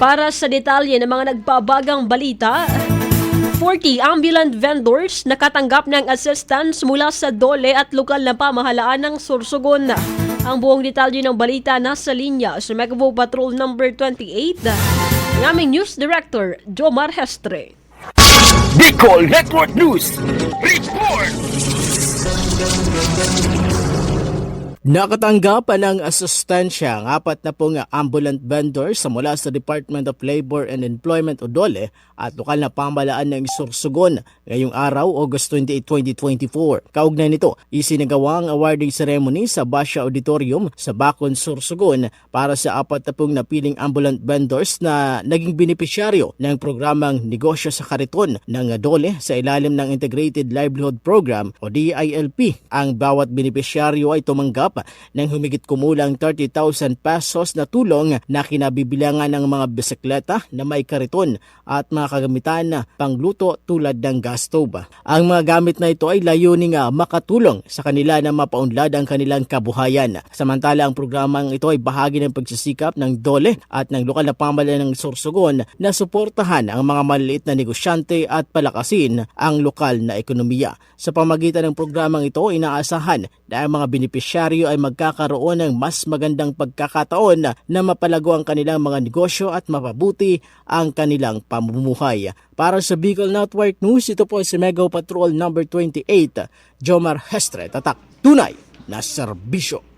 Para sa detalye ng mga nagbabagang balita, 40 ambulant vendors nakatanggap ng assistance mula sa DOLE at lokal na pamahalaan ng Sorsogon. Ang buong detalye ng balita nasa linya sa Megabo Patrol number 28 ng aming News Director, Jomar Hestre. Bicol Network News Report! Nakatanggap ng asustansya ang 40 ambulant vendors mula sa Department of Labor and Employment o DOLE at lokal na pamahalaan ng Sorsogon ngayong araw, August 28, 2024. Kaugnay nito, isinagawa ang awarding ceremony sa Basha Auditorium sa Bacon, Sorsogon para sa 40 napiling ambulant vendors na naging benepisyaryo ng programang Negosyo sa Kariton ng DOLE sa ilalim ng Integrated Livelihood Program o DILP. Ang bawat benepisyaryo ay tumanggap ng humigit kumulang 30,000 pesos na tulong na kinabibilangan ng mga bisikleta na may kariton at mga kagamitan na pangluto tulad ng gas stove. Ang mga gamit na ito ay layuning makatulong sa kanila na mapaunlad ang kanilang kabuhayan. Samantala, ang programang ito ay bahagi ng pagsisikap ng DOLE at ng lokal na pamahalaan ng Sorsogon na suportahan ang mga maliliit na negosyante at palakasin ang lokal na ekonomiya. Sa pamagitan ng programang ito, inaasahan na ang mga benepisyaryo ay magkakaroon ng mas magandang pagkakataon na mapalago ang kanilang mga negosyo at mapabuti ang kanilang pamumuhay. Para sa Bicol Network News, ito po si Megabo Patrol number 28, Jomar Hestre, tatak tunay na serbisyo.